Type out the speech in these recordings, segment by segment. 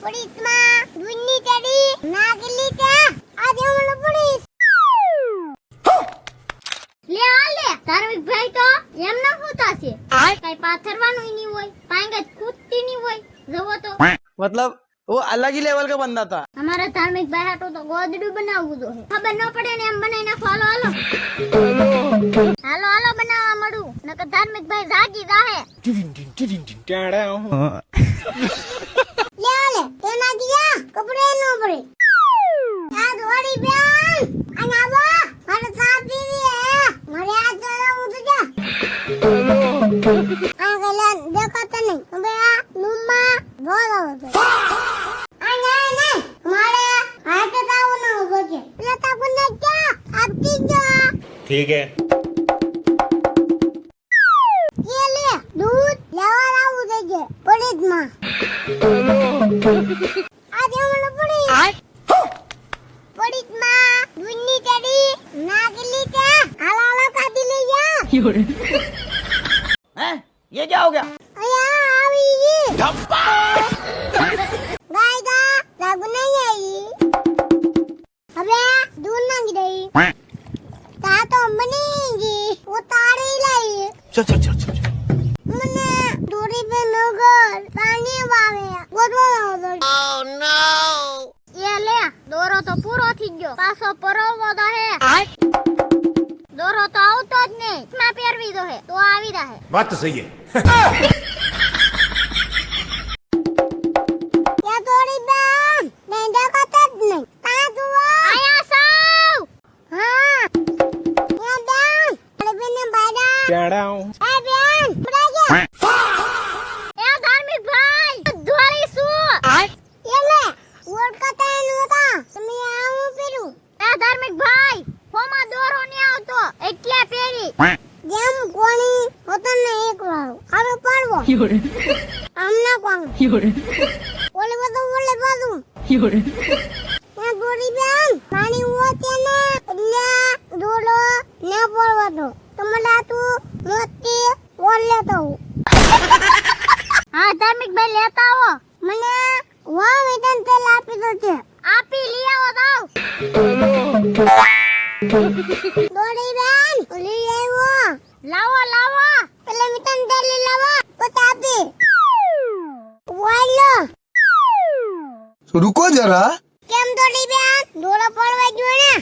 પડીમાં દુની ચડી નાગલી ત્યાં આજે મને પડીશ લે આ લે ધાર્મિક ભાઈ તો એમ ન હોતા છે કઈ પાથરવાનું નહીં હોય પાંગ જ કૂદતી નહીં હોય જવો તો मतलब वो अलग ही लेवल का बंदा था। हमारा धार्मिक भाई हाटो तो गोदडू बनावવું જો ખબર ન પડે ને એમ બનાવી નાખો હાલો હાલો હાલો બનાવવા મળું નકર ધાર્મિક ભાઈ જાગી જાહે લે લે તેના ગયા કપડે નો પડે આ દોડી બેન અને આવો મારે ચા પીવી હે મારે આ જવું તો જા આ ગલા દેખાતા નહીં હવે આ નુમા બોલો તો આ નહીં મારે હાથ તાવ ન ઉભો છે લતા કોને ક્યાં આપતી જો ठीक है। ये ले दूध लेवा लाવું દેજે પડીમાં આજે મને પડી પડીમાં દુની ચડી નાગલી કે હાલા હાલા કાઢી લઈ જા हैं? ये क्या हो गया? અયા આવી ગઈ ગાય ગા લાગુ નહીં આવી હવે દૂધ નાખી દઈ તા તો બની ગઈ ઉતારી લઈ चल चल चल चल મને દોરી પે નગર પાણી વાવે ગોદવા લાવો ઓ નો એ લે દોરો તો પૂરો થઈ ગયો પાછો પરવો દો હે દોરો તો આવતો જ નહીં માં પહેરવી દો હે તો આવી રહે बात तो सही है। યા દોરી બેન નહીં દેખાતા જ નહીં તા જુઓ આયા સાવ હા યા બેન અરે બેન બાડા प्याड़ा हूँ। એ બેન પડા ગયા એ ધાર્મિક ભાઈ ધોળી શું એલે ઓળખતા નહોતા તમે આવું પેરું એ ધાર્મિક ભાઈ ફોમાં દોરો ને આવતો એટલે પેરી જેમ કોણી હોતો ને એક વાળો હવે પડવો આમના કોણ ઓલે બધું એ ગોરી બેન પાણી ઓતે ને એટલે દોડો ને પડવો તો મને તું મોતી ઓલે તો હા ધાર્મિક ભાઈ લેતા આવો મને વા વેતન તેલ આપી દો છે આપી લઈ આવો દાવ દોડી બેન લઈ આવ્યો લાવો લાવો પેલે વેતન તેલ લાવો પછી આપી વાલો रुको जरा। કેમ દોડી બેન દોડો પડવા જો ને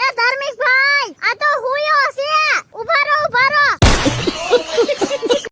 એ ધાર્મિક ભાઈ આ તો હુયો છે ઉભા રહો